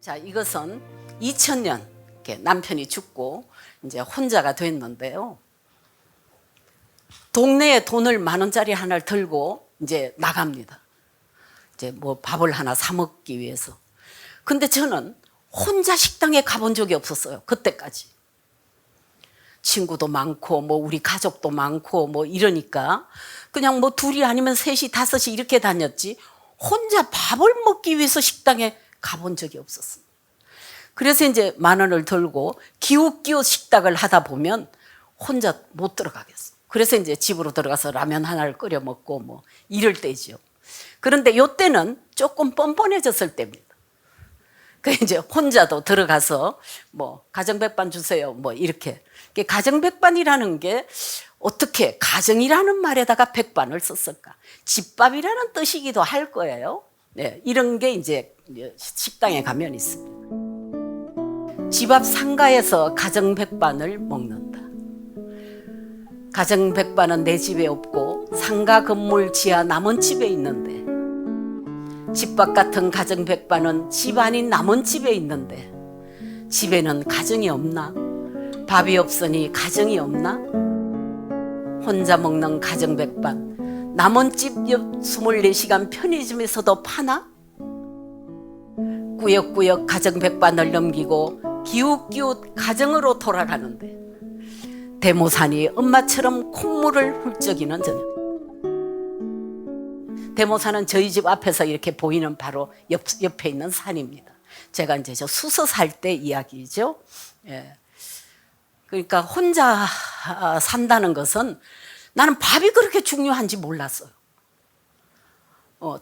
자, 이것은 2000년 남편이 죽고 이제 혼자가 됐는데요. 동네에 돈을 10,000원짜리 하나를 들고 이제 나갑니다. 이제 뭐 밥을 하나 사 먹기 위해서. 근데 저는 혼자 식당에 가본 적이 없었어요. 그때까지. 친구도 많고 뭐 우리 가족도 많고 뭐 이러니까 그냥 뭐 둘이 아니면 셋이 다섯이 이렇게 다녔지 혼자 밥을 먹기 위해서 식당에 가본 적이 없었어요. 그래서 이제 10,000원을 들고 기웃기웃 식당을 하다 보면 혼자 못 들어가겠어. 그래서 이제 집으로 들어가서 라면 하나를 끓여 먹고 뭐 이럴 때죠. 그런데 이때는 조금 뻔뻔해졌을 때입니다. 그 이제 혼자도 들어가서 뭐 가정백반 주세요 뭐 이렇게. 가정백반이라는 게 어떻게 가정이라는 말에다가 백반을 썼을까? 집밥이라는 뜻이기도 할 거예요. 네, 이런 게 이제 식당에 가면 있습니다. 집 앞 상가에서 가정백반을 먹는다. 가정백반은 내 집에 없고 상가 건물 지하 남은 집에 있는데 집밥 같은 가정백반은 집 아닌 남은 집에 있는데 집에는 가정이 없나? 밥이 없으니 가정이 없나? 혼자 먹는 가정백반 남은 집 옆 24시간 편의점에서도 파나? 꾸역꾸역 가정백반을 넘기고 기웃기웃 가정으로 돌아가는데 대모산이 엄마처럼 콧물을 훌쩍이는 저녁. 대모산은 저희 집 앞에서 이렇게 보이는 바로 옆에 있는 산입니다. 제가 이제 저 수서 살 때 이야기죠. 예. 그러니까 혼자 산다는 것은 나는 밥이 그렇게 중요한지 몰랐어요.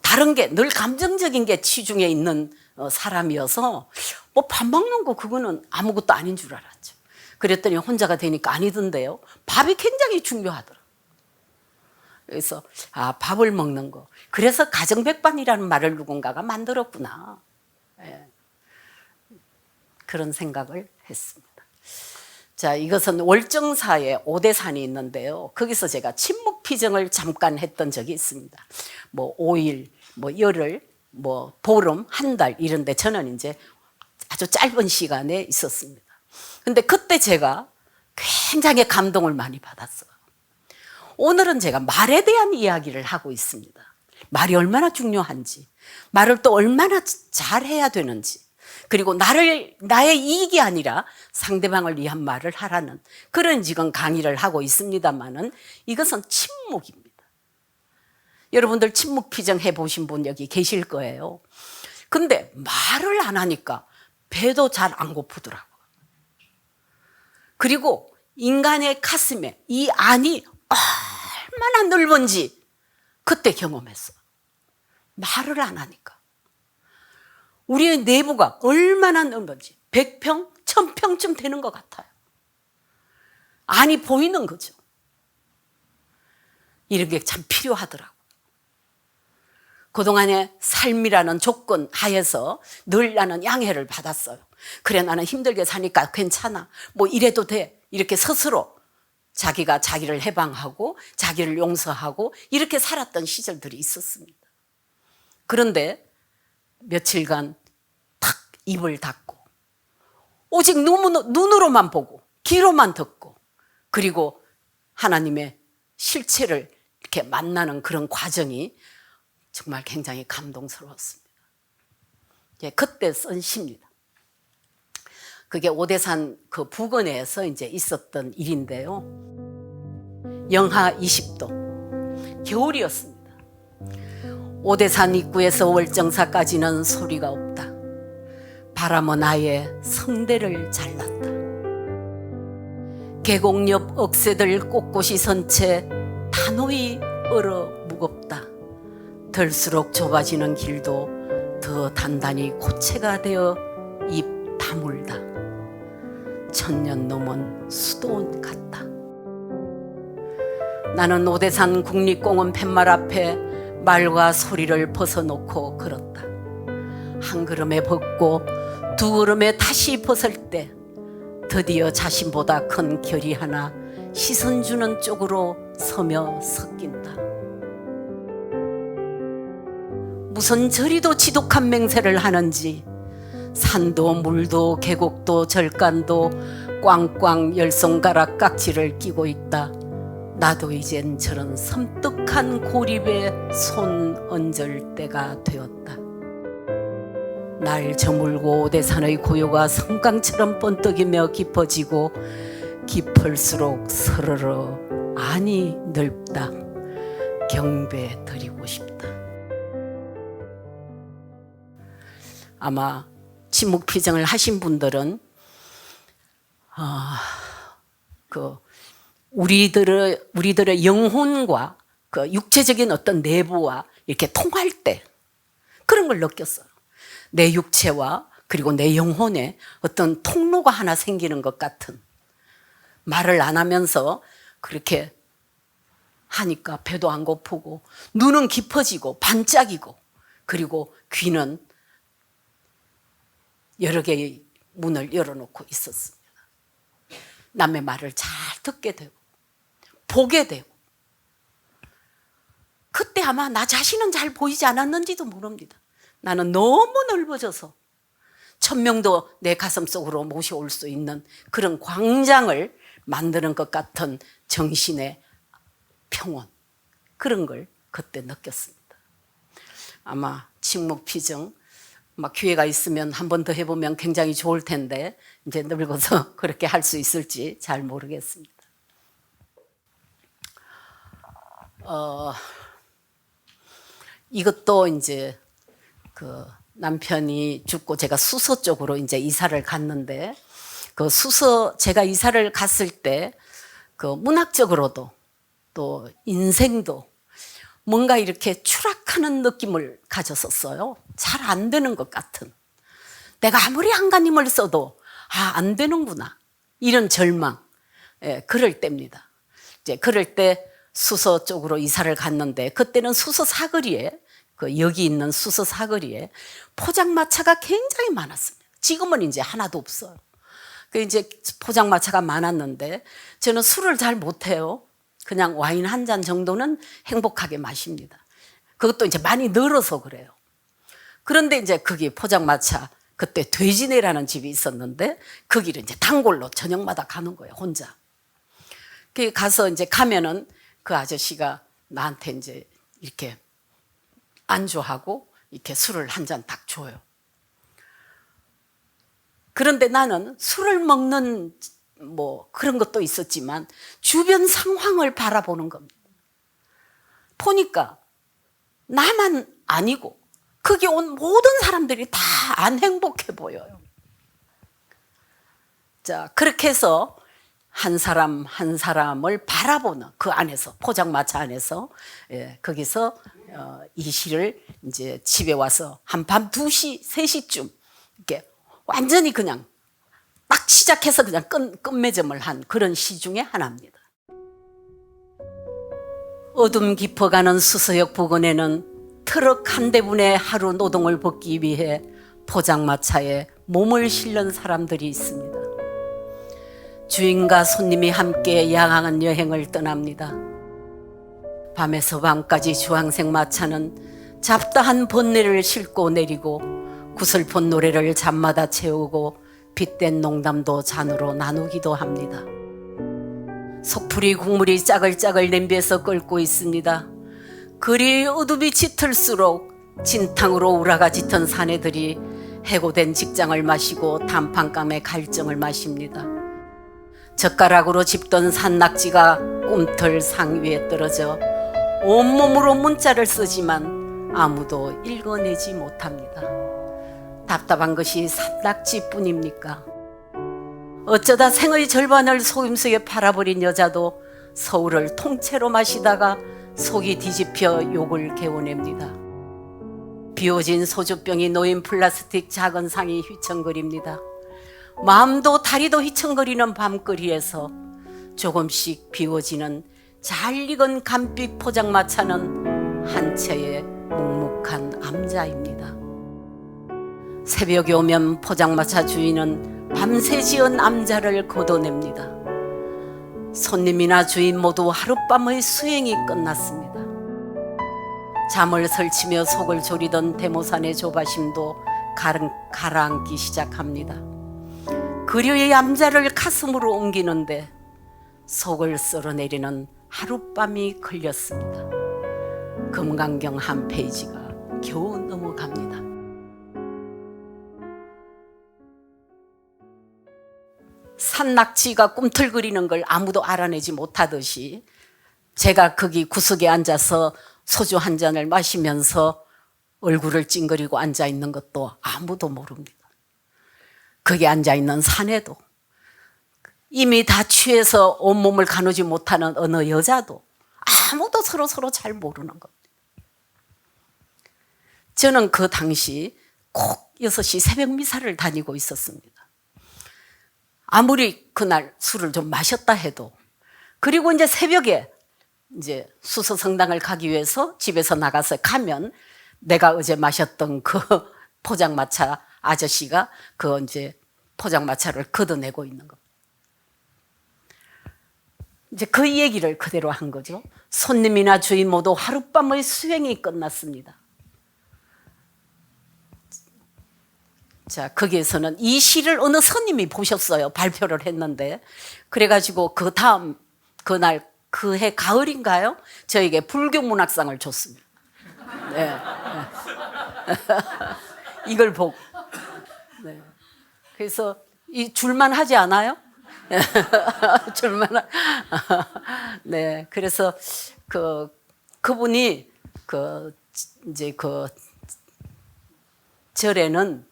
다른 게 늘 감정적인 게 치중해 있는 사람이어서 뭐 밥 먹는 거 그거는 아무것도 아닌 줄 알았죠. 그랬더니 혼자가 되니까 아니던데요. 밥이 굉장히 중요하더라고요. 그래서 밥을 먹는 거. 그래서 가정백반이라는 말을 누군가가 만들었구나. 예. 그런 생각을 했습니다. 자, 이것은 월정사에 오대산이 있는데요. 거기서 제가 침묵피정을 잠깐 했던 적이 있습니다. 뭐 5일, 뭐 열흘, 뭐 보름, 한 달 이런데 저는 이제 아주 짧은 시간에 있었습니다. 근데 그때 제가 굉장히 감동을 많이 받았어요. 오늘은 제가 말에 대한 이야기를 하고 있습니다. 말이 얼마나 중요한지, 말을 또 얼마나 잘해야 되는지, 그리고 나의 이익이 아니라 상대방을 위한 말을 하라는 그런 지금 강의를 하고 있습니다만은 이것은 침묵입니다. 여러분들 침묵 피정 해보신 분 여기 계실 거예요. 근데 말을 안 하니까 배도 잘 안 고프더라고요. 그리고 인간의 가슴에 이 안이 얼마나 넓은지 그때 경험했어요. 말을 안 하니까. 우리의 내부가 얼마나 넓은지 100평, 1000평쯤 되는 것 같아요. 안이 보이는 거죠. 이런 게 참 필요하더라고요. 그동안의 삶이라는 조건 하에서 늘 나는 양해를 받았어요. 그래, 나는 힘들게 사니까 괜찮아. 뭐 이래도 돼. 이렇게 스스로 자기가 자기를 해방하고 자기를 용서하고 이렇게 살았던 시절들이 있었습니다. 그런데 며칠간 탁 입을 닫고 오직 눈으로만 보고 귀로만 듣고 그리고 하나님의 실체를 이렇게 만나는 그런 과정이 정말 굉장히 감동스러웠습니다. 그때 쓴 시입니다. 그게 오대산 그 부근에서 이제 있었던 일인데요. 영하 20도 겨울이었습니다. 오대산 입구에서 월정사까지는 소리가 없다. 바람은 아예 성대를 잘랐다. 계곡 옆 억새들 꼿꼿이 선 채 단호히 얼어 무겁다. 들수록 좁아지는 길도 더 단단히 고체가 되어 입 다물다. 1000년 넘은 수도 같다. 나는 오대산 국립공원 팻말 앞에 말과 소리를 벗어놓고 걸었다. 한 걸음에 벗고 두 걸음에 다시 벗을 때 드디어 자신보다 큰 결이 하나 시선 주는 쪽으로 서며 섞인다. 무슨 저리도 지독한 맹세를 하는지 산도 물도 계곡도 절간도 꽝꽝 열 손가락 깍지를 끼고 있다. 나도 이젠 저런 섬뜩한 고립에 손 얹을 때가 되었다. 날 저물고 오대산의 고요가 성강처럼 번뜩이며 깊어지고 깊을수록 서러러 아니 넓다. 경배 드리고 싶다. 아마 침묵피정을 하신 분들은 우리들의 영혼과 그 육체적인 어떤 내부와 이렇게 통할 때 그런 걸 느꼈어요. 내 육체와 그리고 내 영혼에 어떤 통로가 하나 생기는 것 같은, 말을 안 하면서 그렇게 하니까 배도 안 고프고 눈은 깊어지고 반짝이고 그리고 귀는 여러 개의 문을 열어놓고 있었습니다. 남의 말을 잘 듣게 되고 보게 되고, 그때 아마 나 자신은 잘 보이지 않았는지도 모릅니다. 나는 너무 넓어져서 1000명도 내 가슴 속으로 모셔올 수 있는 그런 광장을 만드는 것 같은 정신의 평온, 그런 걸 그때 느꼈습니다. 아마 침묵피정 막 기회가 있으면 한 번 더 해보면 굉장히 좋을 텐데 이제 늙어서 그렇게 할 수 있을지 잘 모르겠습니다. 이것도 이제 그 남편이 죽고 제가 수서 쪽으로 이제 이사를 갔는데, 그 수서 제가 이사를 갔을 때 그 문학적으로도 또 인생도 뭔가 이렇게 추락하는 느낌을 가졌었어요. 잘 안 되는 것 같은, 내가 아무리 안간힘을 써도 안 되는구나, 이런 절망, 그럴 때입니다. 이제 그럴 때 수서 쪽으로 이사를 갔는데, 그때는 수서 사거리에, 그 여기 있는 수서 사거리에 포장마차가 굉장히 많았습니다. 지금은 이제 하나도 없어요. 그 이제 포장마차가 많았는데 저는 술을 잘 못해요. 그냥 와인 한 잔 정도는 행복하게 마십니다. 그것도 이제 많이 늘어서 그래요. 그런데 이제 거기 포장마차, 그때 돼지네라는 집이 있었는데 거기를 이제 단골로 저녁마다 가는 거예요, 혼자. 그 가서 이제 가면은 그 아저씨가 나한테 이제 이렇게 안주하고 이렇게 술을 한 잔 딱 줘요. 그런데 나는 술을 먹는 뭐 그런 것도 있었지만 주변 상황을 바라보는 겁니다. 보니까 나만 아니고 거기 온 모든 사람들이 다 안 행복해 보여요. 자, 그렇게 해서 한 사람 한 사람을 바라보는 그 안에서, 포장마차 안에서, 거기서 이 시를 이제 집에 와서 한밤 2시, 3시쯤 이렇게 완전히 그냥 딱 시작해서 그냥 끝맺음을 한 그런 시 중에 하나입니다. 어둠 깊어가는 수서역 부근에는 트럭 한 대분의 하루 노동을 벗기 위해 포장마차에 몸을 실는 사람들이 있습니다. 주인과 손님이 함께 양항한 여행을 떠납니다. 밤에서 밤까지 주황색 마차는 잡다한 번뇌를 싣고 내리고 구슬픈 노래를 잠마다 채우고 빗댄 농담도 잔으로 나누기도 합니다. 속풀이 국물이 짜글짜글 냄비에서 끓고 있습니다. 그리 어둠이 짙을수록 진탕으로 우라가 짙은 사내들이 해고된 직장을 마시고 단판감의 갈증을 마십니다. 젓가락으로 집던 산낙지가 꿈틀 상 위에 떨어져 온몸으로 문자를 쓰지만 아무도 읽어내지 못합니다. 답답한 것이 산낙지뿐입니까? 어쩌다 생의 절반을 속임수에 팔아버린 여자도 서울을 통째로 마시다가 속이 뒤집혀 욕을 개어냅니다. 비워진 소주병이 놓인 플라스틱 작은 상이 휘청거립니다. 마음도 다리도 휘청거리는 밤거리에서 조금씩 비워지는 잘 익은 감빛 포장마차는 한 채의 묵묵한 암자입니다. 새벽이 오면 포장마차 주인은 밤새 지은 암자를 걷어냅니다. 손님이나 주인 모두 하룻밤의 수행이 끝났습니다. 잠을 설치며 속을 졸이던 대모산의 조바심도 가라앉기 시작합니다. 그리의 얌자를 가슴으로 옮기는데 속을 썰어내리는 하룻밤이 걸렸습니다. 금강경 한 페이지가 겨우 넘어갑니다. 산낙지가 꿈틀거리는 걸 아무도 알아내지 못하듯이 제가 거기 구석에 앉아서 소주 한 잔을 마시면서 얼굴을 찡그리고 앉아있는 것도 아무도 모릅니다. 거기 앉아있는 사내도, 이미 다 취해서 온몸을 가누지 못하는 어느 여자도 아무도 서로 잘 모르는 겁니다. 저는 그 당시 꼭 6시 새벽 미사를 다니고 있었습니다. 아무리 그날 술을 좀 마셨다 해도, 그리고 이제 새벽에 이제 수서 성당을 가기 위해서 집에서 나가서 가면 내가 어제 마셨던 그 포장마차 아저씨가 그 이제 포장마차를 걷어내고 있는 겁니다. 이제 그 얘기를 그대로 한 거죠. 손님이나 주인 모두 하룻밤의 수행이 끝났습니다. 자, 거기에서는 이 시를 어느 스님이 보셨어요. 발표를 했는데. 그래가지고 그 다음, 그날, 그 해 가을인가요? 저에게 불교 문학상을 줬습니다. 네. 네. 이걸 보고. 네. 그래서 이 줄만 하지 않아요? 줄만. 네. 그래서 그분이 이제 절에는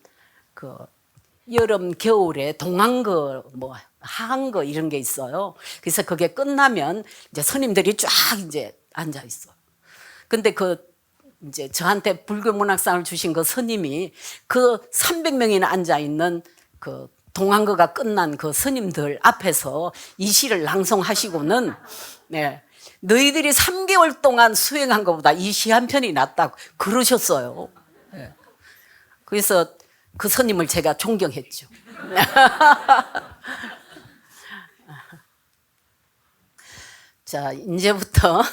여름, 겨울에 동안거, 하한거 이런 게 있어요. 그래서 그게 끝나면 이제 스님들이 쫙 이제 앉아 있어. 근데 이제 저한테 불교 문학상을 주신 그 스님이 그 300명이나 앉아 있는 그 동안거가 끝난 그 스님들 앞에서 이 시를 낭송하시고는, 네, 너희들이 3개월 동안 수행한 것보다 이 시 한 편이 낫다고 그러셨어요. 네. 그래서 그 스님을 제가 존경했죠. 자, 이제부터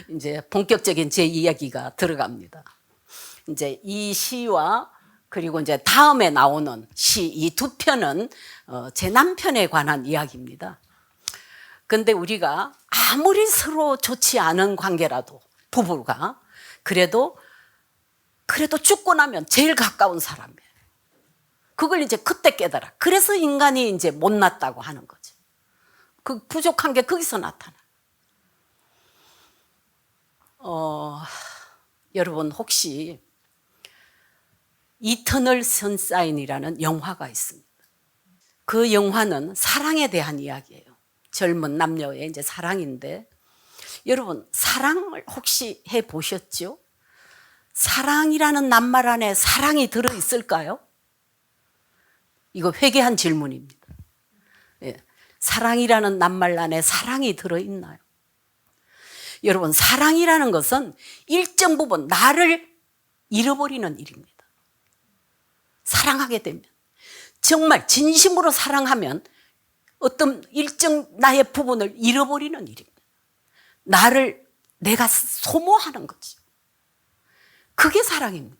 이제 본격적인 제 이야기가 들어갑니다. 이제 이 시와 그리고 이제 다음에 나오는 시 이 두 편은 제 남편에 관한 이야기입니다. 근데 우리가 아무리 서로 좋지 않은 관계라도 부부가 그래도 죽고 나면 제일 가까운 사람이에요. 그걸 이제 그때 깨달아. 그래서 인간이 이제 못났다고 하는 거죠. 그 부족한 게 거기서 나타나. 여러분 혹시 이터널 선샤인이라는 영화가 있습니다. 그 영화는 사랑에 대한 이야기예요. 젊은 남녀의 이제 사랑인데, 여러분 사랑을 혹시 해 보셨죠? 사랑이라는 낱말 안에 사랑이 들어 있을까요? 이거 회개한 질문입니다. 예. 사랑이라는 낱말 안에 사랑이 들어 있나요? 여러분, 사랑이라는 것은 일정 부분 나를 잃어버리는 일입니다. 사랑하게 되면, 정말 진심으로 사랑하면 어떤 일정 나의 부분을 잃어버리는 일입니다. 내가 소모하는 거죠. 그게 사랑입니다.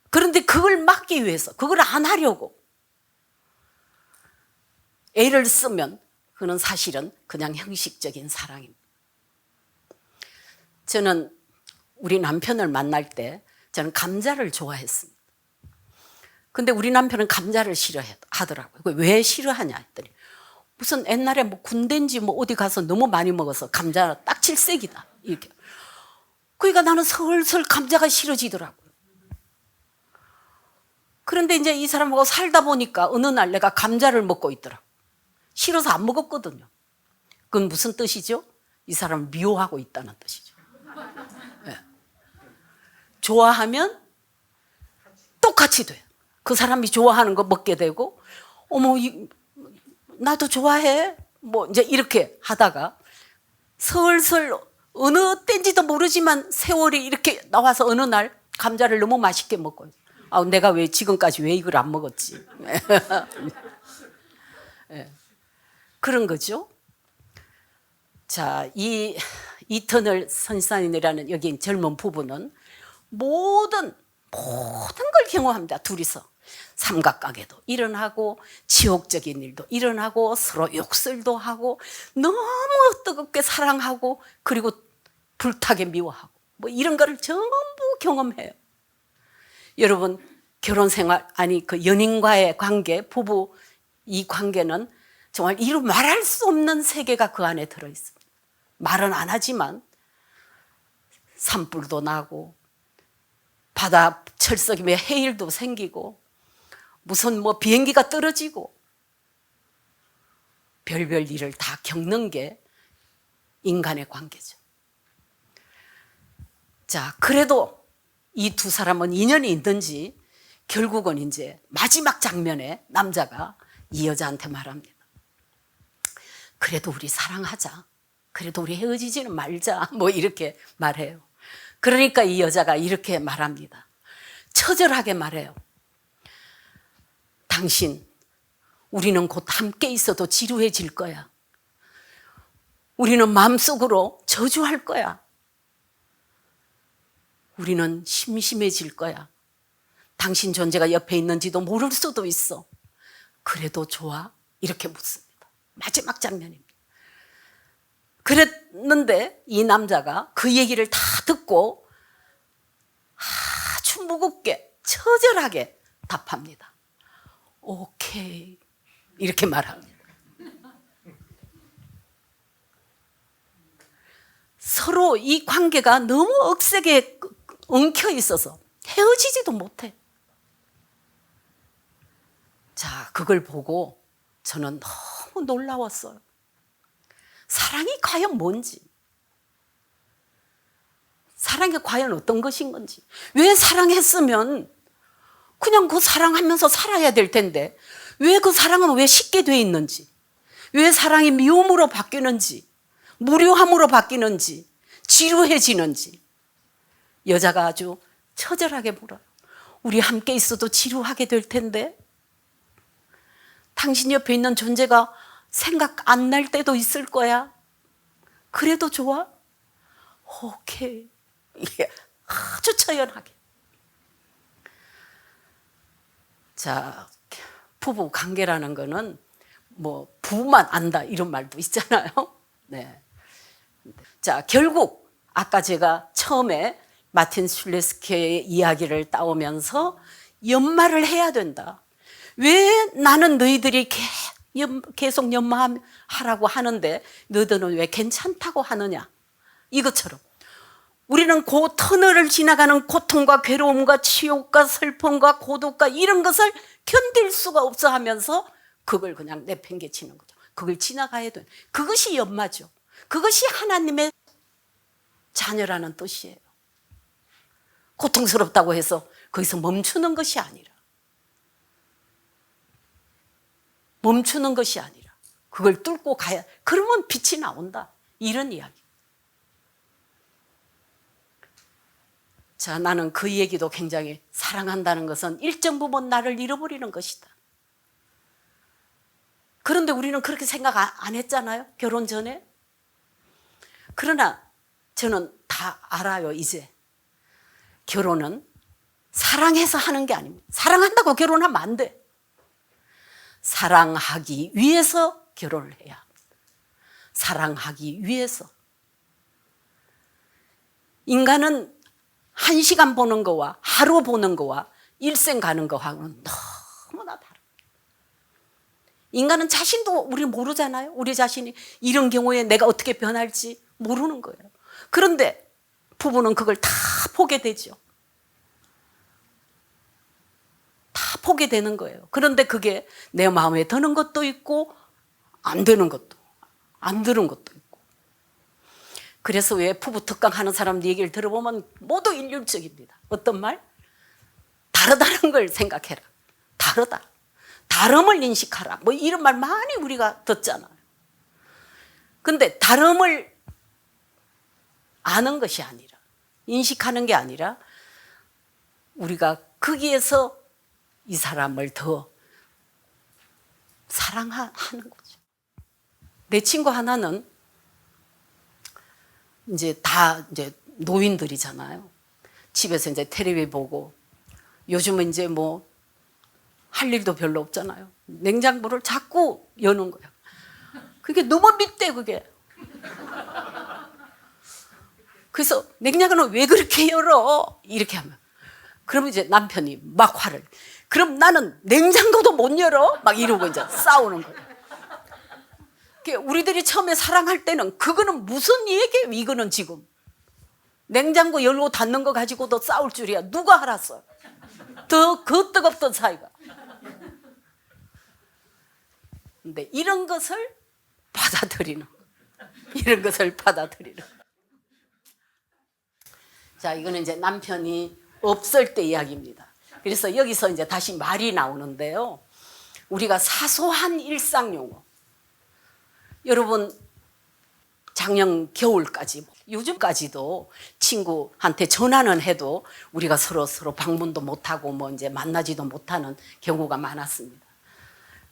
그런데 그걸 막기 위해서, 그걸 안 하려고 애를 쓰면 그는 사실은 그냥 형식적인 사랑입니다. 저는 우리 남편을 만날 때 저는 감자를 좋아했습니다. 근데 우리 남편은 감자를 싫어하더라고요. 왜 싫어하냐 했더니 무슨 옛날에 군대인지 어디 가서 너무 많이 먹어서 감자 딱칠색이다 이렇게. 그러니까 나는 슬슬 감자가 싫어지더라고요. 그런데 이제 이 사람하고 살다 보니까 어느 날 내가 감자를 먹고 있더라고요. 싫어서 안 먹었거든요. 그건 무슨 뜻이죠? 이 사람을 미워하고 있다는 뜻이죠. 네. 좋아하면 똑같이 돼요. 그 사람이 좋아하는 거 먹게 되고, 어머, 나도 좋아해. 이제 이렇게 하다가 슬슬 어느 때인지도 모르지만 세월이 이렇게 나와서 어느 날 감자를 너무 맛있게 먹고, 내가 지금까지 왜 이걸 안 먹었지? 네. 그런 거죠. 자, 이터널 선샤인이라는 여기 젊은 부부는 모든 모든 걸 경험합니다. 둘이서. 삼각관계도 일어나고 지옥적인 일도 일어나고 서로 욕설도 하고 너무 뜨겁게 사랑하고 그리고 불타게 미워하고 뭐 이런 거를 전부 경험해요. 여러분 결혼 생활 아니 그 연인과의 관계 부부 이 관계는 정말 이루 말할 수 없는 세계가 그 안에 들어있습니다. 말은 안 하지만 산불도 나고 바다 철썩이며 해일도 생기고 무슨 뭐 비행기가 떨어지고 별별 일을 다 겪는 게 인간의 관계죠. 자, 그래도 이 두 사람은 인연이 있든지 결국은 이제 마지막 장면에 남자가 이 여자한테 말합니다. 그래도 우리 사랑하자. 그래도 우리 헤어지지는 말자. 뭐 이렇게 말해요. 그러니까 이 여자가 이렇게 말합니다. 처절하게 말해요. 당신, 우리는 곧 함께 있어도 지루해질 거야. 우리는 마음속으로 저주할 거야. 우리는 심심해질 거야. 당신 존재가 옆에 있는지도 모를 수도 있어. 그래도 좋아? 이렇게 묻습니다. 마지막 장면입니다. 그랬는데 이 남자가 그 얘기를 다 듣고 아주 무겁게 처절하게 답합니다. 오케이 이렇게 말합니다. 서로 이 관계가 너무 억세게 엉켜 있어서 헤어지지도 못해. 자, 그걸 보고 저는 너무 놀라웠어요. 사랑이 과연 뭔지, 사랑이 과연 어떤 것인 건지, 왜 사랑했으면 그냥 그 사랑하면서 살아야 될 텐데 왜 그 사랑은 왜 쉽게 돼 있는지, 왜 사랑이 미움으로 바뀌는지, 무료함으로 바뀌는지, 지루해지는지 여자가 아주 처절하게 물어요. 우리 함께 있어도 지루하게 될 텐데 당신 옆에 있는 존재가 생각 안 날 때도 있을 거야. 그래도 좋아? 오케이. 이게 아주 처연하게. 자, 부부 관계라는 거는 뭐 부부만 안다 이런 말도 있잖아요. 네. 자, 결국 아까 제가 처음에 마틴 슐레스케의 이야기를 따오면서 연말을 해야 된다. 왜 나는 너희들이 계속 연마하라고 하는데 너희들은 왜 괜찮다고 하느냐. 이것처럼 우리는 그 터널을 지나가는 고통과 괴로움과 치욕과 슬픔과 고독과 이런 것을 견딜 수가 없어 하면서 그걸 그냥 내팽개치는 거죠. 그걸 지나가야 돼. 그것이 연마죠. 그것이 하나님의 자녀라는 뜻이에요. 고통스럽다고 해서 거기서 멈추는 것이 아니라, 멈추는 것이 아니라 그걸 뚫고 가야, 그러면 빛이 나온다. 이런 이야기. 자, 나는 그 얘기도 굉장히 사랑한다는 것은 일정 부분 나를 잃어버리는 것이다. 그런데 우리는 그렇게 생각 안 했잖아요. 결혼 전에. 그러나 저는 다 알아요. 이제 결혼은 사랑해서 하는 게 아닙니다. 사랑한다고 결혼하면 안 돼. 사랑하기 위해서 결혼을 해야 합니다. 사랑하기 위해서. 인간은 1시간 보는 거와 하루 보는 거와 일생 가는 거하고는 너무나 다릅니다. 인간은 자신도 우리 모르잖아요. 우리 자신이 이런 경우에 내가 어떻게 변할지 모르는 거예요. 그런데 부부는 그걸 다 보게 되죠. 다 보게 되는 거예요. 그런데 그게 내 마음에 드는 것도 있고 안 드는 것도, 안 드는 것도 있고. 그래서 왜 부부 특강 하는 사람들 얘기를 들어보면 모두 일률적입니다. 어떤 말? 다르다는 걸 생각해라. 다르다. 다름을 인식하라. 뭐 이런 말 많이 우리가 듣잖아요. 근데 다름을 아는 것이 아니라, 인식하는 게 아니라 우리가 거기에서 이 사람을 더 사랑하는 거죠. 내 친구 하나는 이제 다 이제 노인들이잖아요. 집에서 이제 텔레비 보고 요즘은 이제 뭐 할 일도 별로 없잖아요. 냉장고를 자꾸 여는 거야. 그게 너무 밉대 그게. 그래서 냉장고는 왜 그렇게 열어? 이렇게 하면 그러면 이제 남편이 막 화를. 그럼 나는 냉장고도 못 열어? 막 이러고 이제 싸우는 거예요. 우리들이 처음에 사랑할 때는 그거는 무슨 얘기예요? 이거는 지금 냉장고 열고 닫는 거 가지고도 싸울 줄이야. 누가 알았어요? 그 뜨겁던 사이가. 근데 이런 것을 받아들이는 이런 것을 받아들이는. 자, 이거는 이제 남편이 없을 때 이야기입니다. 그래서 여기서 이제 다시 말이 나오는데요. 우리가 사소한 일상 용어. 여러분, 작년 겨울까지, 요즘까지도 친구한테 전화는 해도 우리가 서로 방문도 못하고 뭐 이제 만나지도 못하는 경우가 많았습니다.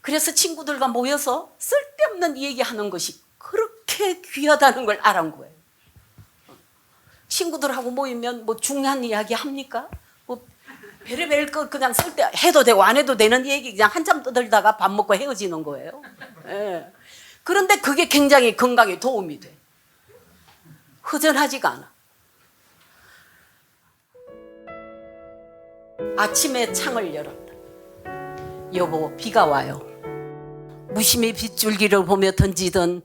그래서 친구들과 모여서 쓸데없는 얘기하는 것이 그렇게 귀하다는 걸 알은 거예요. 친구들하고 모이면 뭐 중요한 이야기 합니까? 뭐 별의별 거 그냥 쓸데 해도 되고 안 해도 되는 얘기 그냥 한참 떠들다가 밥 먹고 헤어지는 거예요. 예. 그런데 그게 굉장히 건강에 도움이 돼. 허전하지가 않아. 아침에 창을 열었다. 여보, 비가 와요. 무심히 빗줄기를 보며 던지던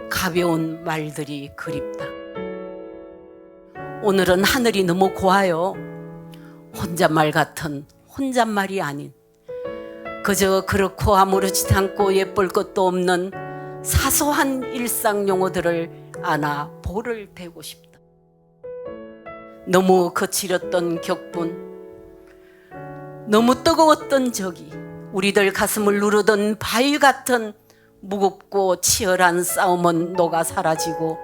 가벼운 말들이 그립다. 오늘은 하늘이 너무 고와요. 혼잣말 같은 혼잣말이 아닌 그저 그렇고 아무렇지도 않고 예쁠 것도 없는 사소한 일상 용어들을 안아 볼을 대고 싶다. 너무 거칠었던 격분, 너무 뜨거웠던 적이 우리들 가슴을 누르던 바위 같은 무겁고 치열한 싸움은 녹아 사라지고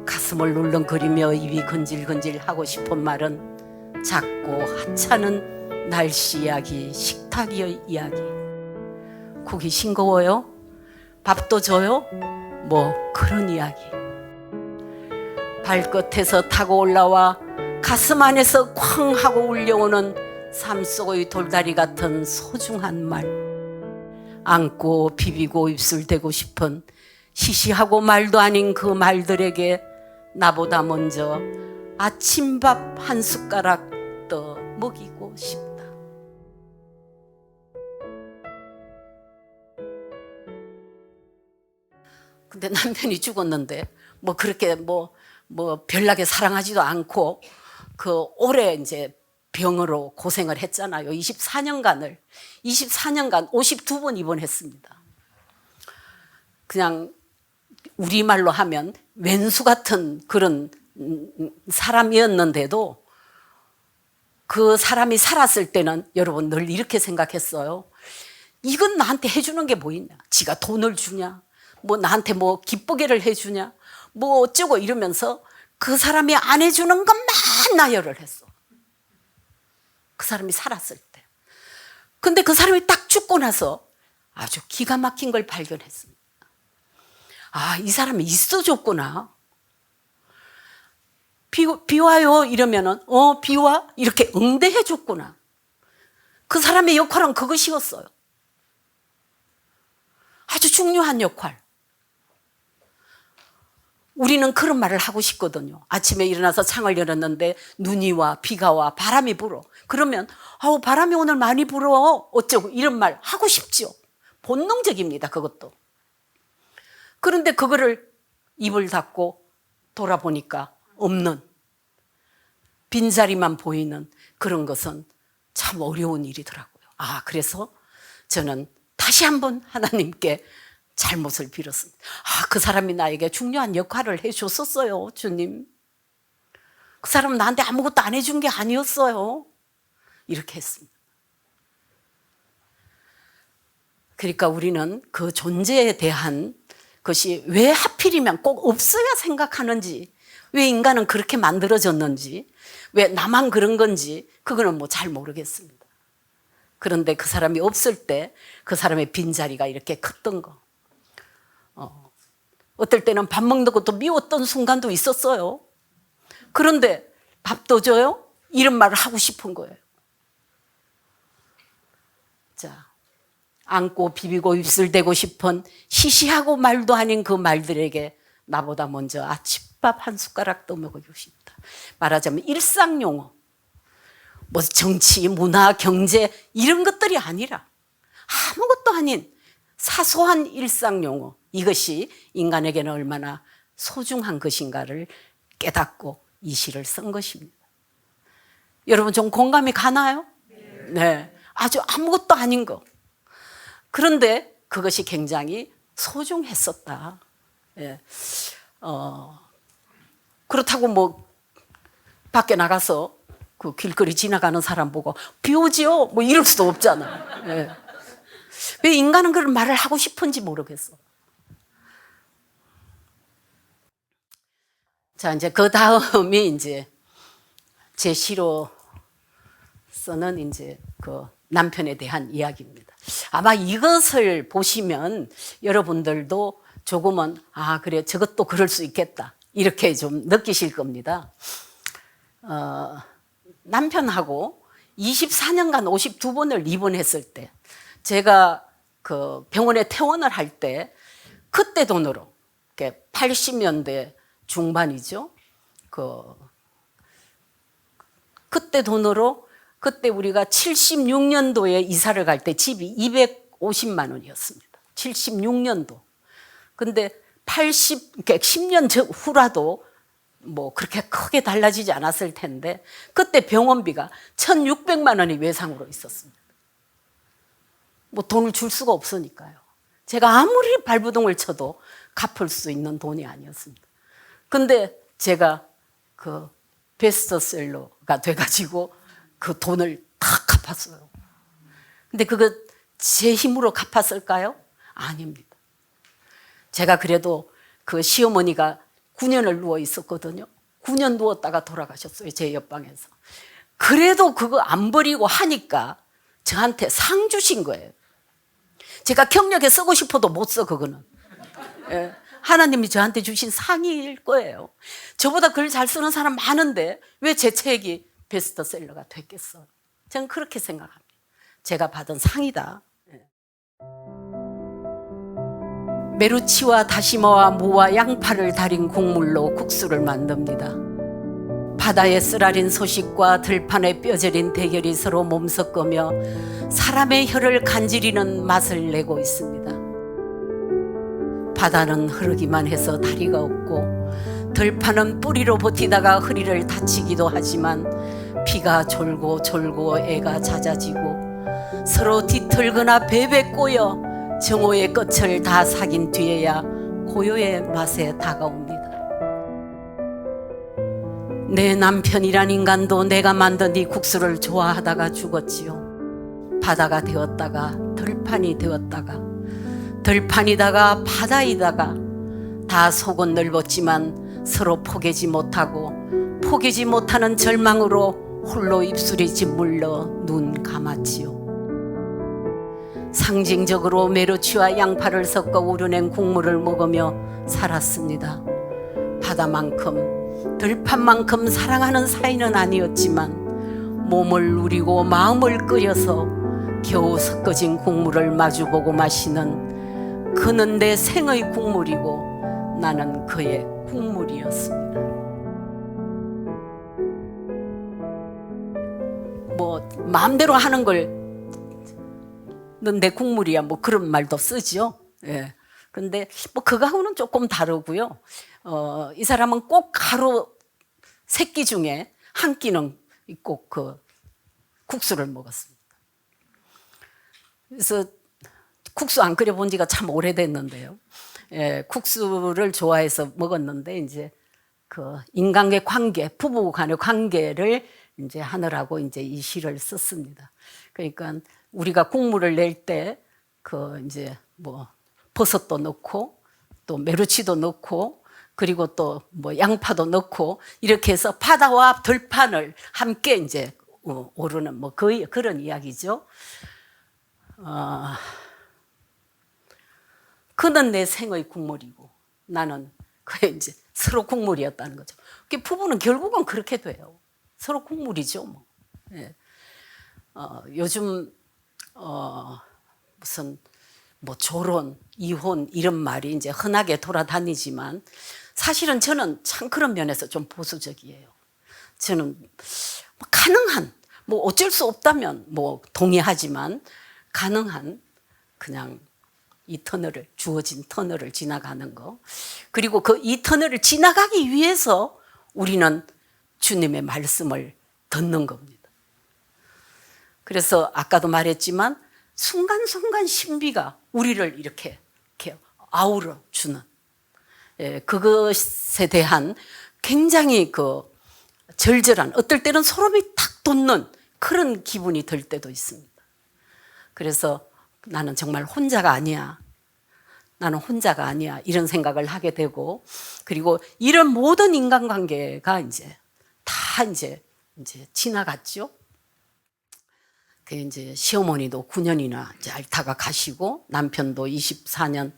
가슴을 울렁거리며 입이 건질건질 하고 싶은 말은 작고 하찮은 날씨 이야기, 식탁 이야기. 국이 싱거워요? 밥도 줘요? 뭐 그런 이야기. 발끝에서 타고 올라와 가슴 안에서 쾅 하고 울려오는 삶 속의 돌다리 같은 소중한 말. 안고 비비고 입술 대고 싶은 시시하고 말도 아닌 그 말들에게 나보다 먼저 아침밥 한 숟가락 더 먹이고 싶다. 근데 남편이 죽었는데 뭐 그렇게 뭐 별나게 사랑하지도 않고 그 오래 이제 병으로 고생을 했잖아요. 24년간 52번 입원했습니다. 그냥 우리말로 하면 왼수 같은 그런 사람이었는데도 그 사람이 살았을 때는 여러분 늘 이렇게 생각했어요. 이건 나한테 해주는 게 뭐 있냐? 지가 돈을 주냐? 뭐 나한테 뭐 기쁘게를 해주냐? 뭐 어쩌고 이러면서 그 사람이 안 해주는 것만 나열을 했어. 그 사람이 살았을 때. 근데 그 사람이 딱 죽고 나서 아주 기가 막힌 걸 발견했습니다. 아, 이 사람이 있어줬구나. 비 와요 이러면은 비 와? 이렇게 응대해줬구나. 그 사람의 역할은 그것이었어요. 아주 중요한 역할. 우리는 그런 말을 하고 싶거든요. 아침에 일어나서 창을 열었는데 눈이 와, 비가 와, 바람이 불어. 그러면 아우 바람이 오늘 많이 불어 어쩌고 이런 말 하고 싶죠. 본능적입니다. 그것도. 그런데 그거를 입을 닫고 돌아보니까 없는 빈자리만 보이는 그런 것은 참 어려운 일이더라고요. 아, 그래서 저는 다시 한번 하나님께 잘못을 빌었습니다. 아, 그 사람이 나에게 중요한 역할을 해줬었어요, 주님. 그 사람은 나한테 아무것도 안 해준 게 아니었어요. 이렇게 했습니다. 그러니까 우리는 그 존재에 대한 것이 왜 하필이면 꼭 없어야 생각하는지, 왜 인간은 그렇게 만들어졌는지, 왜 나만 그런 건지 그거는 뭐 잘 모르겠습니다. 그런데 그 사람이 없을 때 그 사람의 빈자리가 이렇게 컸던 거. 어떨 때는 밥 먹는 것도 미웠던 순간도 있었어요. 그런데 밥도 줘요? 이런 말을 하고 싶은 거예요. 자, 안고 비비고 입술 대고 싶은 시시하고 말도 아닌 그 말들에게 나보다 먼저 아침밥 한 숟가락 떠먹이고 싶다. 말하자면 일상용어, 뭐 정치, 문화, 경제 이런 것들이 아니라 아무것도 아닌 사소한 일상용어, 이것이 인간에게는 얼마나 소중한 것인가를 깨닫고 이 시를 쓴 것입니다. 여러분 좀 공감이 가나요? 네, 아주 아무것도 아닌 거. 그런데 그것이 굉장히 소중했었다. 예. 그렇다고 뭐 밖에 나가서 그 길거리 지나가는 사람 보고 비 오지요? 뭐 이럴 수도 없잖아. 예. 왜 인간은 그런 말을 하고 싶은지 모르겠어. 자, 이제 그 다음이 이제 제 시로 쓰는 이제 그 남편에 대한 이야기입니다. 아마 이것을 보시면 여러분들도 조금은 아, 그래, 저것도 그럴 수 있겠다. 이렇게 좀 느끼실 겁니다. 남편하고 24년간 52번을 입원했을 때 제가 그 병원에 퇴원을 할 때 그때 돈으로 80년대 중반이죠. 그때 돈으로 그때 우리가 76년도에 이사를 갈 때 집이 250만 원이었습니다. 76년도. 근데 10년 후라도 뭐 그렇게 크게 달라지지 않았을 텐데 그때 병원비가 1,600만 원이 외상으로 있었습니다. 뭐 돈을 줄 수가 없으니까요. 제가 아무리 발부동을 쳐도 갚을 수 있는 돈이 아니었습니다. 근데 제가 그 베스트셀러가 돼가지고 그 돈을 다 갚았어요. 근데 그거 제 힘으로 갚았을까요? 아닙니다. 제가 그래도 그 시어머니가 9년을 누워 있었거든요. 9년 누웠다가 돌아가셨어요. 제 옆방에서. 그래도 그거 안 버리고 하니까 저한테 상 주신 거예요. 제가 경력에 쓰고 싶어도 못 써, 그거는. 예. 하나님이 저한테 주신 상일 거예요. 저보다 글 잘 쓰는 사람 많은데 왜 제 책이 베스트셀러가 됐겠어요? 저는 그렇게 생각합니다. 제가 받은 상이다. 메루치와 다시마와 무와 양파를 달인 국물로 국수를 만듭니다. 바다의 쓰라린 소식과 들판의 뼈저린 대결이 서로 몸섞으며 사람의 혀를 간지리는 맛을 내고 있습니다. 바다는 흐르기만 해서 다리가 없고 들판은 뿌리로 버티다가 허리를 다치기도 하지만 비가 졸고 졸고 애가 잦아지고 서로 뒤틀거나 베베 꼬여 정오의 끝을 다 사귄 뒤에야 고요의 맛에 다가옵니다. 내 남편이란 인간도 내가 만든 이 국수를 좋아하다가 죽었지요. 바다가 되었다가 들판이 되었다가 들판이다가 바다이다가 다 속은 넓었지만 서로 포개지 못하고 포개지 못하는 절망으로 홀로 입술이 짓물러 눈 감았지요. 상징적으로 메루치와 양파를 섞어 우려낸 국물을 먹으며 살았습니다. 바다만큼 들판만큼 사랑하는 사이는 아니었지만 몸을 누리고 마음을 끓여서 겨우 섞어진 국물을 마주보고 마시는 그는 내 생의 국물이고 나는 그의 국물이었습니다. 뭐 마음대로 하는 걸 넌 내 국물이야 뭐 그런 말도 쓰죠. 예. 근데 뭐 그거하고는 조금 다르고요. 이 사람은 꼭 하루 3끼 중에 한 끼는 꼭 그 국수를 먹었습니다. 그래서 국수 안 끓여본 지가 참 오래됐는데요. 예, 국수를 좋아해서 먹었는데 이제 그 인간의 관계, 부부 간의 관계를 이제 하느라고 이제 이 시를 썼습니다. 그러니까 우리가 국물을 낼 때 그 이제 뭐 버섯도 넣고 또 메루치도 넣고 그리고 또 뭐 양파도 넣고 이렇게 해서 바다와 들판을 함께 이제 오르는 뭐 거의 그런 이야기죠. 그는 내 생의 국물이고 나는 그의 이제 서로 국물이었다는 거죠. 부부는 결국은 그렇게 돼요. 서로 국물이죠. 뭐. 예. 요즘 무슨 뭐 조론, 이혼 이런 말이 이제 흔하게 돌아다니지만 사실은 저는 참 그런 면에서 좀 보수적이에요. 저는 뭐 가능한, 뭐 어쩔 수 없다면 뭐 동의하지만 가능한 그냥 이 터널을, 주어진 터널을 지나가는 거. 그리고 그 이 터널을 지나가기 위해서 우리는 주님의 말씀을 듣는 겁니다. 그래서 아까도 말했지만 순간순간 신비가 우리를 이렇게 아우러 주는, 그것에 대한 굉장히 그 절절한, 어떨 때는 소름이 탁 돋는 그런 기분이 들 때도 있습니다. 그래서 나는 정말 혼자가 아니야. 나는 혼자가 아니야. 이런 생각을 하게 되고, 그리고 이런 모든 인간관계가 이제 다 이제 지나갔죠. 그 이제 시어머니도 9년이나 이제 앓다가 가시고, 남편도 24년,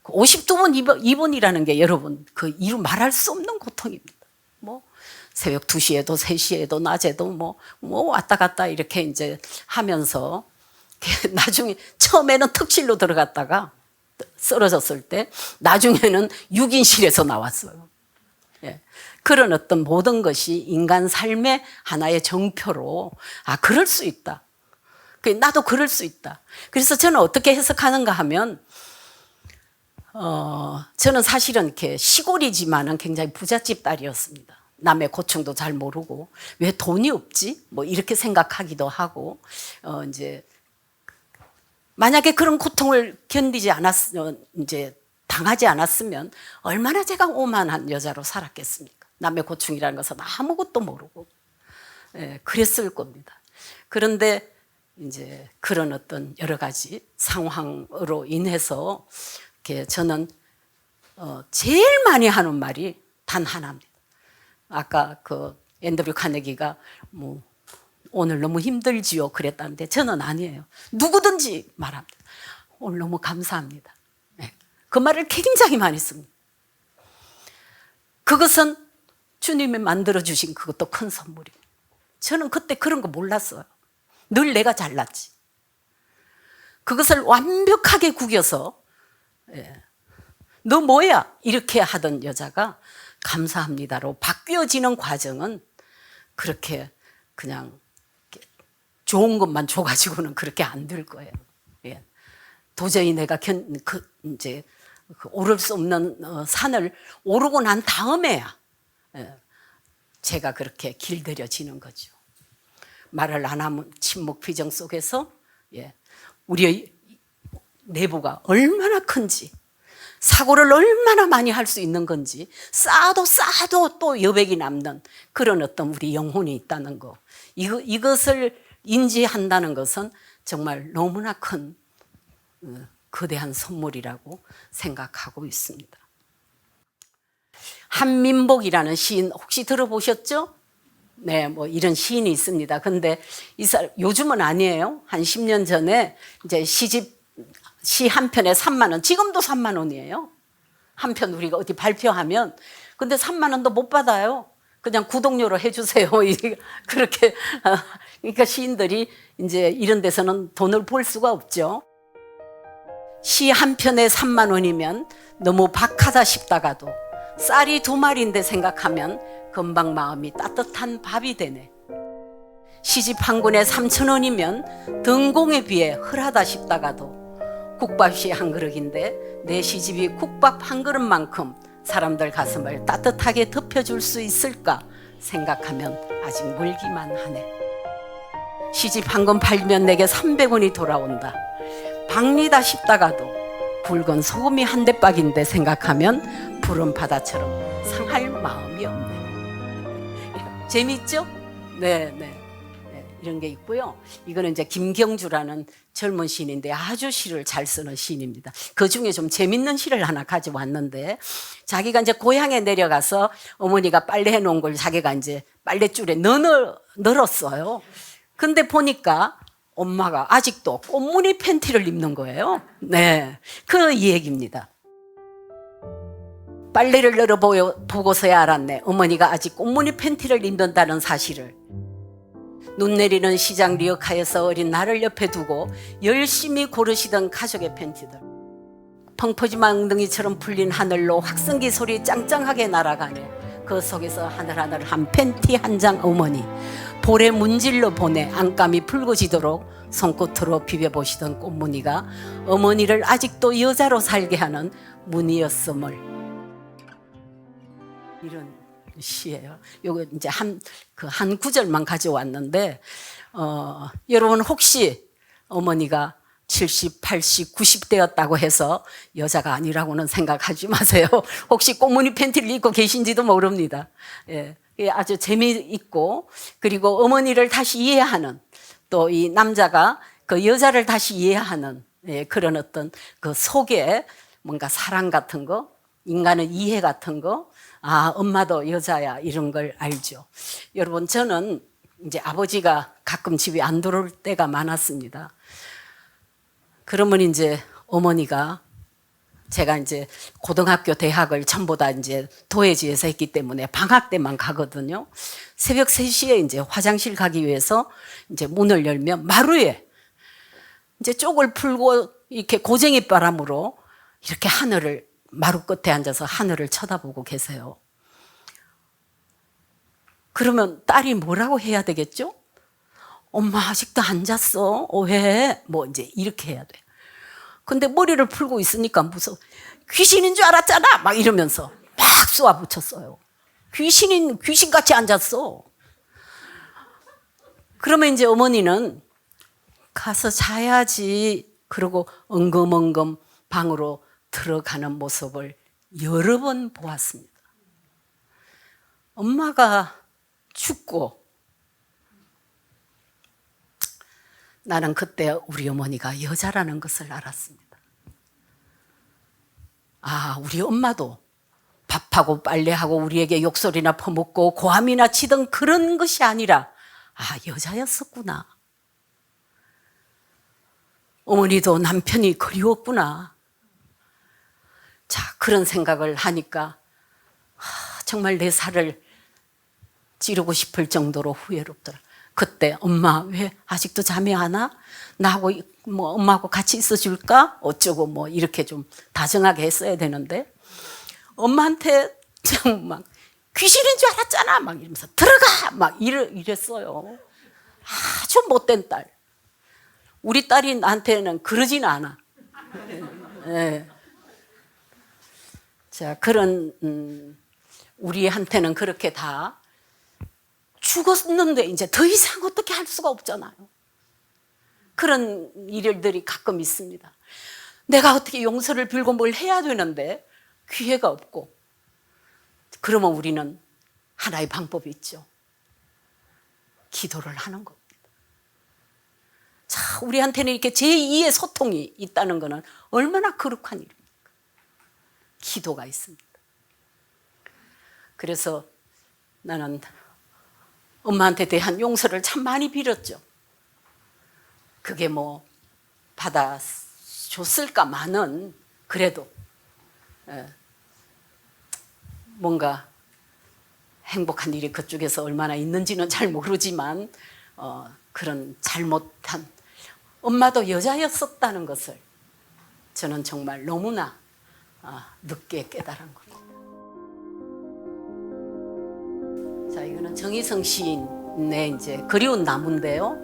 52번 입원이라는 게 여러분 그 이루 말할 수 없는 고통입니다. 뭐 새벽 2시에도 3시에도 낮에도 뭐 왔다 갔다 이렇게 이제 하면서 나중에 처음에는 특실로 들어갔다가 쓰러졌을 때 나중에는 6인실에서 나왔어요. 예. 그런 어떤 모든 것이 인간 삶의 하나의 정표로, 아, 그럴 수 있다. 나도 그럴 수 있다. 그래서 저는 어떻게 해석하는가 하면, 저는 사실은 이렇게 시골이지만은 굉장히 부잣집 딸이었습니다. 남의 고충도 잘 모르고, 왜 돈이 없지? 뭐 이렇게 생각하기도 하고, 이제, 만약에 그런 고통을 견디지 이제 당하지 않았으면 얼마나 제가 오만한 여자로 살았겠습니까? 남의 고충이라는 것은 아무것도 모르고, 그랬을 겁니다. 그런데 이제 그런 어떤 여러 가지 상황으로 인해서 저는 제일 많이 하는 말이 단 하나입니다. 아까 그 앤드류 카네기가 뭐 오늘 너무 힘들지요 그랬다는데 저는 아니에요. 누구든지 말합니다. 오늘 너무 감사합니다. 네. 그 말을 굉장히 많이 씁니다. 그것은 주님이 만들어주신 그것도 큰 선물이에요. 저는 그때 그런 거 몰랐어요. 늘 내가 잘났지. 그것을 완벽하게 구겨서 너 뭐야? 이렇게 하던 여자가 감사합니다로 바뀌어지는 과정은 그렇게 그냥 좋은 것만 줘가지고는 그렇게 안 될 거예요. 예. 도저히 내가 이제 오를 수 없는 산을 오르고 난 다음에야 제가 그렇게 길들여지는 거죠. 말을 안 하면 침묵 비정 속에서 우리의 내부가 얼마나 큰지, 사고를 얼마나 많이 할 수 있는 건지, 쌓아도 또 여백이 남는 그런 어떤 우리 영혼이 있다는 거, 이것을 인지한다는 것은 정말 너무나 큰 거대한 선물이라고 생각하고 있습니다. 한민복이라는 시인 혹시 들어보셨죠? 네, 뭐 이런 시인이 있습니다. 근데 이 사람 요즘은 아니에요. 한 10년 전에 이제 시 한 편에 3만 원, 지금도 3만 원이에요. 한 편 우리가 어디 발표하면. 근데 3만 원도 못 받아요. 그냥 구독료로 해주세요. 그렇게. 그러니까 시인들이 이제 이런 데서는 돈을 벌 수가 없죠. 시 한 편에 3만 원이면 너무 박하다 싶다가도 쌀이 2마리인데 생각하면 금방 마음이 따뜻한 밥이 되네. 시집 한 권에 3,000원이면 등공에 비해 헐하다 싶다가도 국밥이 한 그릇인데 내 시집이 국밥 한 그릇만큼 사람들 가슴을 따뜻하게 덮여줄 수 있을까 생각하면 아직 멀기만 하네. 시집 한 권 팔면 내게 300원이 돌아온다. 박리다 싶다가도 굵은 소금이 한 대박인데 생각하면 푸른 바다처럼 상할 마음이 없네. 재미있죠? 네. 이런 게 있고요. 이거는 이제 김경주라는 젊은 시인인데 아주 시를 잘 쓰는 시인입니다. 그 중에 좀 재밌는 시를 하나 가져왔는데, 자기가 이제 고향에 내려가서 어머니가 빨래해 놓은 걸 자기가 이제 빨랫줄에 넣었어요. 근데 보니까 엄마가 아직도 꽃무늬 팬티를 입는 거예요. 네. 그 얘기입니다. 빨래를 널어보고서야 알았네. 어머니가 아직 꽃무늬 팬티를 입는다는 사실을. 눈 내리는 시장 리어카에서 어린 나를 옆에 두고 열심히 고르시던 가족의 팬티들. 펑퍼짐망둥이처럼 풀린 하늘로 확성기 소리 짱짱하게 날아가네. 그 속에서 하늘하늘 한 팬티 한 장 어머니. 볼에 문질러 보내 안감이 붉어지도록 손끝으로 비벼보시던 꽃무늬가 어머니를 아직도 여자로 살게 하는 무늬였음을. 이런 시예요. 요거 이제 한 구절만 가져왔는데, 여러분 혹시 어머니가 70, 80, 90대였다고 해서 여자가 아니라고는 생각하지 마세요. 혹시 꽃무늬 팬티를 입고 계신지도 모릅니다. 예. 아주 재미있고, 그리고 어머니를 다시 이해하는, 또 이 남자가 그 여자를 다시 이해하는, 예, 그런 어떤 그 속에 뭔가 사랑 같은 거, 인간의 이해 같은 거, 아, 엄마도 여자야, 이런 걸 알죠. 여러분, 저는 이제 아버지가 가끔 집에 안 들어올 때가 많았습니다. 그러면 이제 어머니가, 제가 이제 고등학교, 대학을 전부 다 이제 도해지에서 했기 때문에 방학 때만 가거든요. 새벽 3시에 이제 화장실 가기 위해서 이제 문을 열면 마루에 이제 쪽을 풀고 이렇게 고쟁이 바람으로 이렇게 하늘을, 마루 끝에 앉아서 하늘을 쳐다보고 계세요. 그러면 딸이 뭐라고 해야 되겠죠? 엄마 아직도 안 잤어? 왜? 뭐 이제 이렇게 해야 돼. 근데 머리를 풀고 있으니까 무서워. 귀신인 줄 알았잖아! 막 이러면서 막 쏘아붙였어요. 귀신같이 앉았어. 그러면 이제 어머니는 가서 자야지. 그러고 엉금엉금 방으로 들어가는 모습을 여러 번 보았습니다. 엄마가 죽고 나는 그때 우리 어머니가 여자라는 것을 알았습니다. 아, 우리 엄마도 밥하고 빨래하고 우리에게 욕설이나 퍼먹고 고함이나 치던 그런 것이 아니라, 아, 여자였었구나. 어머니도 남편이 그리웠구나. 자, 그런 생각을 하니까 정말 내 살을 찌르고 싶을 정도로 후회롭더라. 그때 엄마 왜 아직도 잠이 안 와? 나하고 뭐 엄마하고 같이 있어줄까? 어쩌고 뭐 이렇게 좀 다정하게 했어야 되는데, 엄마한테 막 귀신인 줄 알았잖아 막 이러면서 들어가 막 이랬어요. 아주 못된 딸. 우리 딸이 나한테는 그러진 않아. 네. 자, 그런 우리한테는 그렇게 다 죽었는데 이제 더 이상 어떻게 할 수가 없잖아요. 그런 일들이 가끔 있습니다. 내가 어떻게 용서를 빌고 뭘 해야 되는데 기회가 없고, 그러면 우리는 하나의 방법이 있죠. 기도를 하는 겁니다. 자, 우리한테는 이렇게 제2의 소통이 있다는 것은 얼마나 거룩한 일입니까? 기도가 있습니다. 그래서 나는 엄마한테 대한 용서를 참 많이 빌었죠. 그게 뭐 받아줬을까마는 그래도 뭔가 행복한 일이 그쪽에서 얼마나 있는지는 잘 모르지만 그런 잘못한, 엄마도 여자였었다는 것을 저는 정말 너무나 늦게 깨달은 겁니다. 자, 이거는 정희성 시인의 이제 그리운 나무인데요.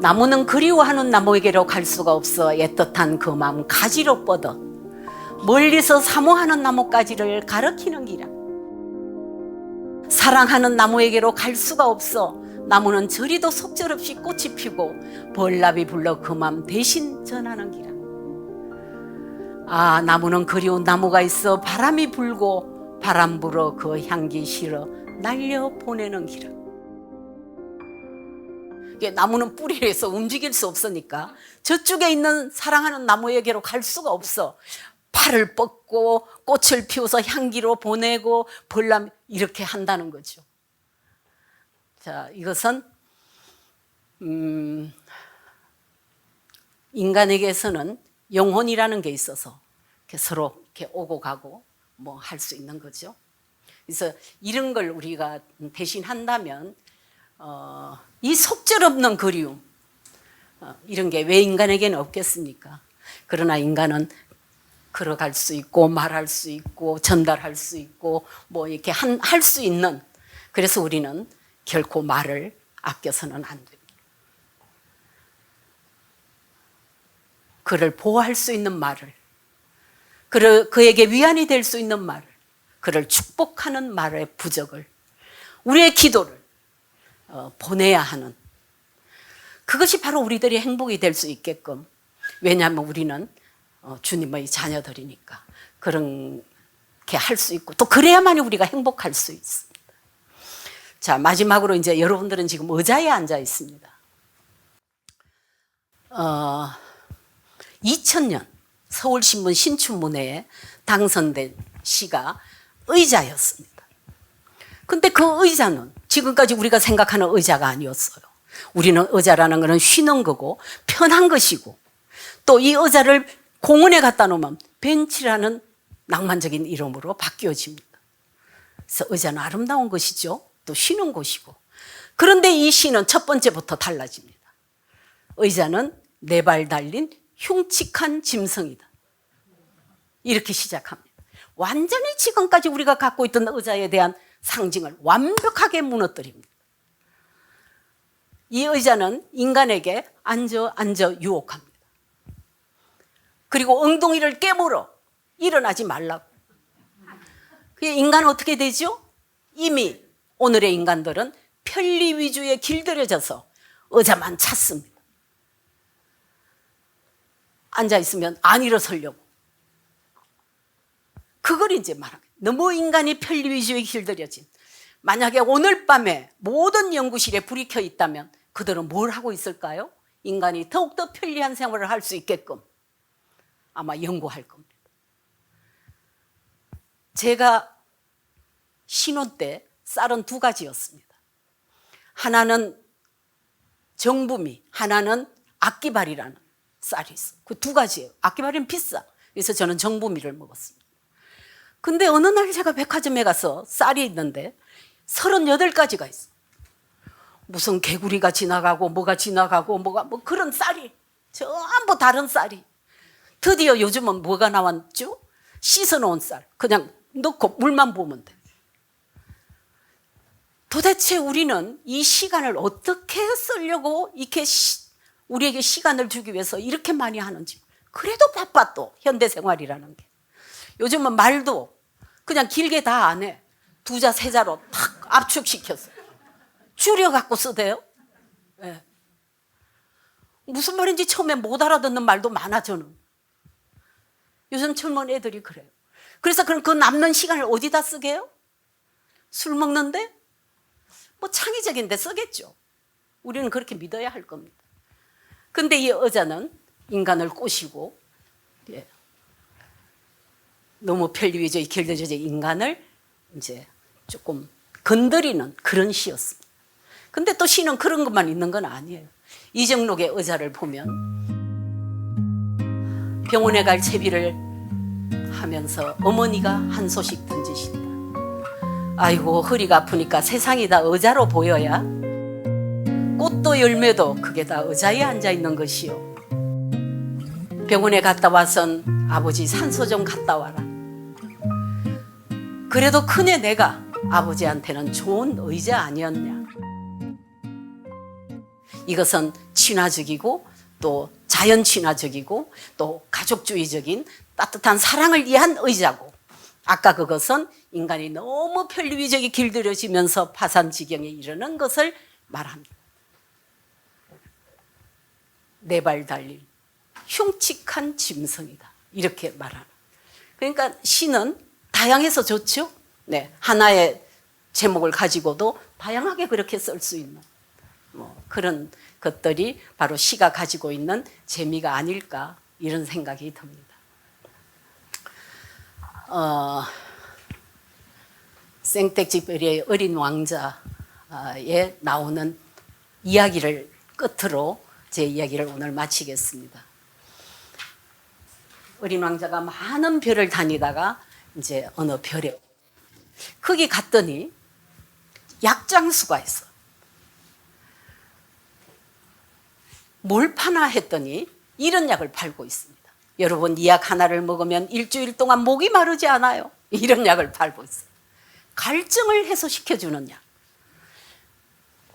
나무는 그리워하는 나무에게로 갈 수가 없어 애틋한 그 마음 가지로 뻗어 멀리서 사모하는 나무까지를 가리키는 기라. 사랑하는 나무에게로 갈 수가 없어 나무는 저리도 속절없이 꽃이 피고 벌나비 불러 그 마음 대신 전하는 기라. 아, 나무는 그리운 나무가 있어 바람이 불고 바람 불어 그 향기 실어 날려보내는 기라. 나무는 뿌리에서 움직일 수 없으니까 저쪽에 있는 사랑하는 나무에게로 갈 수가 없어. 팔을 뻗고 꽃을 피워서 향기로 보내고 벌람 이렇게 한다는 거죠. 자, 이것은 인간에게서는 영혼이라는 게 있어서 이렇게 서로 이렇게 오고 가고 뭐 할 수 있는 거죠. 그래서 이런 걸 우리가 대신한다면 이 속절없는 그리움, 이런 게 왜 인간에게는 없겠습니까? 그러나 인간은 걸어갈 수 있고 말할 수 있고 전달할 수 있고 뭐 이렇게 할 수 있는, 그래서 우리는 결코 말을 아껴서는 안 됩니다. 그를 보호할 수 있는 말을, 그에게 위안이 될 수 있는 말을, 그를 축복하는 말의 부적을, 우리의 기도를 보내야 하는, 그것이 바로 우리들이 행복이 될 수 있게끔, 왜냐하면 우리는 주님의 자녀들이니까 그렇게 할 수 있고 또 그래야만이 우리가 행복할 수 있습니다. 자, 마지막으로 이제 여러분들은 지금 의자에 앉아 있습니다. 2000년 서울신문 신춘문예에 당선된 시가 의자였습니다. 근데 그 의자는 지금까지 우리가 생각하는 의자가 아니었어요. 우리는 의자라는 것은 쉬는 거고 편한 것이고, 또 이 의자를 공원에 갖다 놓으면 벤치라는 낭만적인 이름으로 바뀌어집니다. 그래서 의자는 아름다운 것이죠. 또 쉬는 곳이고. 그런데 이 시는 첫 번째부터 달라집니다. 의자는 네 발 달린 흉측한 짐승이다. 이렇게 시작합니다. 완전히 지금까지 우리가 갖고 있던 의자에 대한 상징을 완벽하게 무너뜨립니다. 이 의자는 인간에게 앉아 유혹합니다. 그리고 엉덩이를 깨물어 일어나지 말라고. 인간은 어떻게 되죠? 이미 오늘의 인간들은 편리 위주에 길들여져서 의자만 찾습니다. 앉아있으면 안 일어서려고. 그걸 이제 말합니다. 너무 인간이 편리 위주에 길들여진. 만약에 오늘 밤에 모든 연구실에 불이 켜 있다면 그들은 뭘 하고 있을까요? 인간이 더욱더 편리한 생활을 할 수 있게끔 아마 연구할 겁니다. 제가 신혼 때 쌀은 두 가지였습니다. 하나는 정부미, 하나는 악기발이라는 쌀이 있어요. 그 두 가지예요. 악기발은 비싸. 그래서 저는 정부미를 먹었습니다. 근데 어느 날 제가 백화점에 가서 쌀이 있는데 38가지가 있어요. 무슨 개구리가 지나가고 뭐가 지나가고 뭐 그런 쌀이 전부 다른 쌀이. 드디어 요즘은 뭐가 나왔죠? 씻어놓은 쌀. 그냥 넣고 물만 부으면 돼. 도대체 우리는 이 시간을 어떻게 쓰려고 이렇게 우리에게 시간을 주기 위해서 이렇게 많이 하는지. 그래도 바빠 또 현대생활이라는 게. 요즘은 말도 그냥 길게 다 안 해. 2자, 3자로 탁 압축시켰어요. 줄여갖고 쓰대요. 네. 무슨 말인지 처음에 못 알아듣는 말도 많아 저는. 요즘 젊은 애들이 그래요. 그래서 그럼 그 남는 시간을 어디다 쓰게요? 술 먹는데? 뭐 창의적인 데 쓰겠죠. 우리는 그렇게 믿어야 할 겁니다. 근데 이 의자는 인간을 꼬시고, 예, 너무 편리위주의 길들여진 인간을 이제 조금 건드리는 그런 시였습니다. 근데 또 시는 그런 것만 있는 건 아니에요. 이정록의 의자를 보면 병원에 갈 채비를 하면서 어머니가 한 소식 던지신다. 아이고 허리가 아프니까 세상이 다 의자로 보여야 꽃도 열매도 그게 다 의자에 앉아있는 것이요. 병원에 갔다 와선 아버지 산소 좀 갔다 와라. 그래도 큰애 내가 아버지한테는 좋은 의자 아니었냐. 이것은 친화적이고 또 자연 친화적이고 또 가족주의적인 따뜻한 사랑을 위한 의자고, 아까 그것은 인간이 너무 편리위적이 길들여지면서 파산지경에 이르는 것을 말합니다. 네 발 달린 흉측한 짐승이다. 이렇게 말하는. 그러니까 시는 다양해서 좋죠. 네, 하나의 제목을 가지고도 다양하게 그렇게 쓸 수 있는 그런 것들이 바로 시가 가지고 있는 재미가 아닐까, 이런 생각이 듭니다. 생텍쥐페리의 어린 왕자에 나오는 이야기를 끝으로 제 이야기를 오늘 마치겠습니다. 어린 왕자가 많은 별을 다니다가 이제 어느 별에 거기 갔더니 약장수가 있어. 뭘 파나 했더니 이런 약을 팔고 있습니다. 여러분, 이 약 하나를 먹으면 일주일 동안 목이 마르지 않아요. 이런 약을 팔고 있어요. 갈증을 해소시켜주는 약.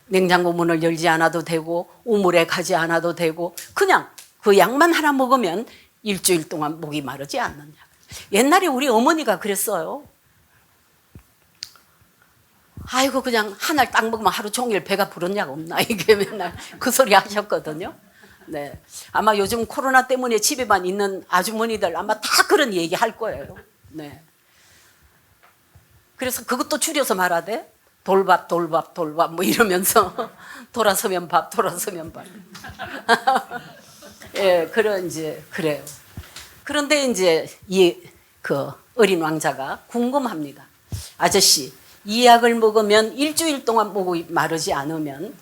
냉장고 문을 열지 않아도 되고 우물에 가지 않아도 되고 그냥 그 약만 하나 먹으면 일주일 동안 목이 마르지 않는 약. 옛날에 우리 어머니가 그랬어요. 아이고 그냥 한 알 딱 먹으면 하루 종일 배가 부른 약 없나 이게 맨날 그 소리 하셨거든요. 네, 아마 요즘 코로나 때문에 집에만 있는 아주머니들 아마 다 그런 얘기 할 거예요. 네. 그래서 그것도 줄여서 말하되 돌밥 돌밥 돌밥 뭐 이러면서 돌아서면 밥 돌아서면 밥. 예, 그런 이제 그래요. 그런데 이제 이 그 어린 왕자가 궁금합니다. 아저씨, 이 약을 먹으면 일주일 동안 목이 마르지 않으면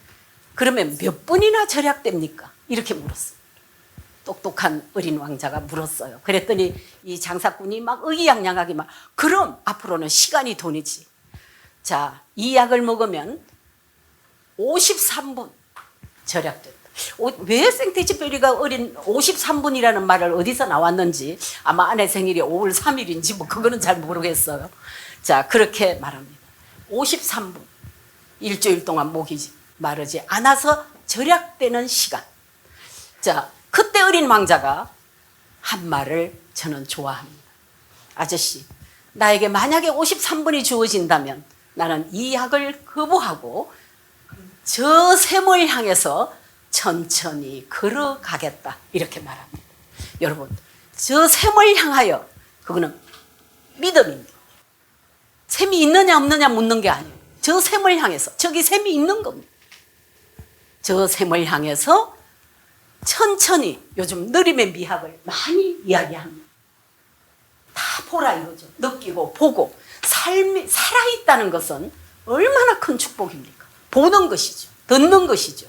그러면 몇 분이나 절약됩니까? 이렇게 물었어요. 똑똑한 어린 왕자가 물었어요. 그랬더니 이 장사꾼이 막 의기양양하게 막 그럼 앞으로는 시간이 돈이지. 자, 이 약을 먹으면 53분 절약된다. 왜 생태지페리가 어린 53분이라는 말을 어디서 나왔는지 아마 아내 생일이 5월 3일인지 뭐 그거는 잘 모르겠어요. 자, 그렇게 말합니다. 53분. 일주일 동안 목이 마르지 않아서 절약되는 시간. 자, 그때 어린 왕자가 한 말을 저는 좋아합니다. 아저씨, 나에게 만약에 53분이 주어진다면 나는 이 약을 거부하고 저 샘을 향해서 천천히 걸어가겠다. 이렇게 말합니다. 여러분, 저 샘을 향하여 그거는 믿음입니다. 샘이 있느냐 없느냐 묻는 게 아니에요. 저 샘을 향해서 저기 샘이 있는 겁니다. 저 샘을 향해서 천천히 요즘 느림의 미학을 많이 이야기합니다. 다 보라 이거죠. 느끼고 보고 삶이 살아있다는 것은 얼마나 큰 축복입니까? 보는 것이죠. 듣는 것이죠.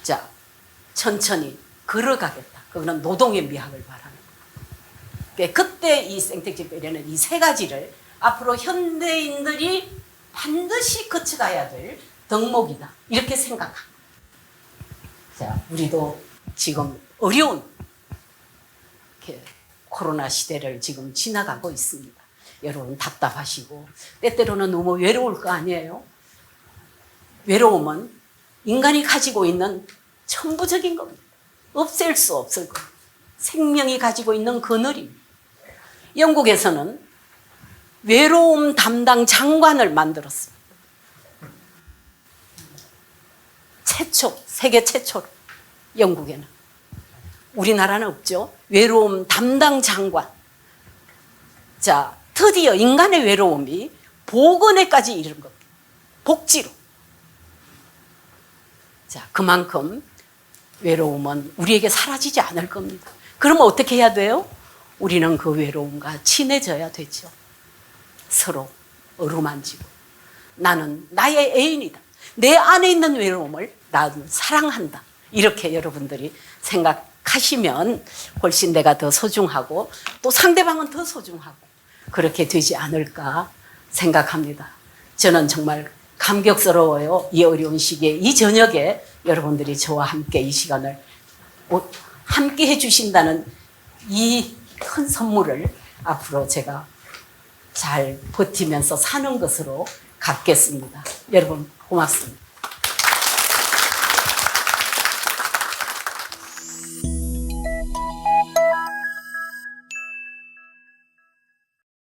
자, 천천히 걸어가겠다. 그거는 노동의 미학을 말하는 거예요. 그때 이 생텍쥐페리는 이 세 가지를 앞으로 현대인들이 반드시 거쳐가야 될 덕목이다. 이렇게 생각합니다. 자, 우리도 지금 어려운 코로나 시대를 지금 지나가고 있습니다. 여러분 답답하시고 때때로는 너무 외로울 거 아니에요? 외로움은 인간이 가지고 있는 천부적인 겁니다. 없앨 수 없을 겁니다. 생명이 가지고 있는 그늘입니다. 영국에서는 외로움 담당 장관을 만들었습니다. 최초, 세계 최초로 영국에는. 우리나라는 없죠. 외로움 담당 장관. 자, 드디어 인간의 외로움이 보건에까지 이른 겁니다. 복지로. 자, 그만큼 외로움은 우리에게 사라지지 않을 겁니다. 그러면 어떻게 해야 돼요? 우리는 그 외로움과 친해져야 되죠. 서로 어루만지고 나는 나의 애인이다. 내 안에 있는 외로움을 나는 사랑한다. 이렇게 여러분들이 생각하시면 훨씬 내가 더 소중하고 또 상대방은 더 소중하고 그렇게 되지 않을까 생각합니다. 저는 정말 감격스러워요. 이 어려운 시기에 이 저녁에 여러분들이 저와 함께 이 시간을 함께 해주신다는 이 큰 선물을 앞으로 제가 잘 버티면서 사는 것으로 갖겠습니다. 여러분 고맙습니다.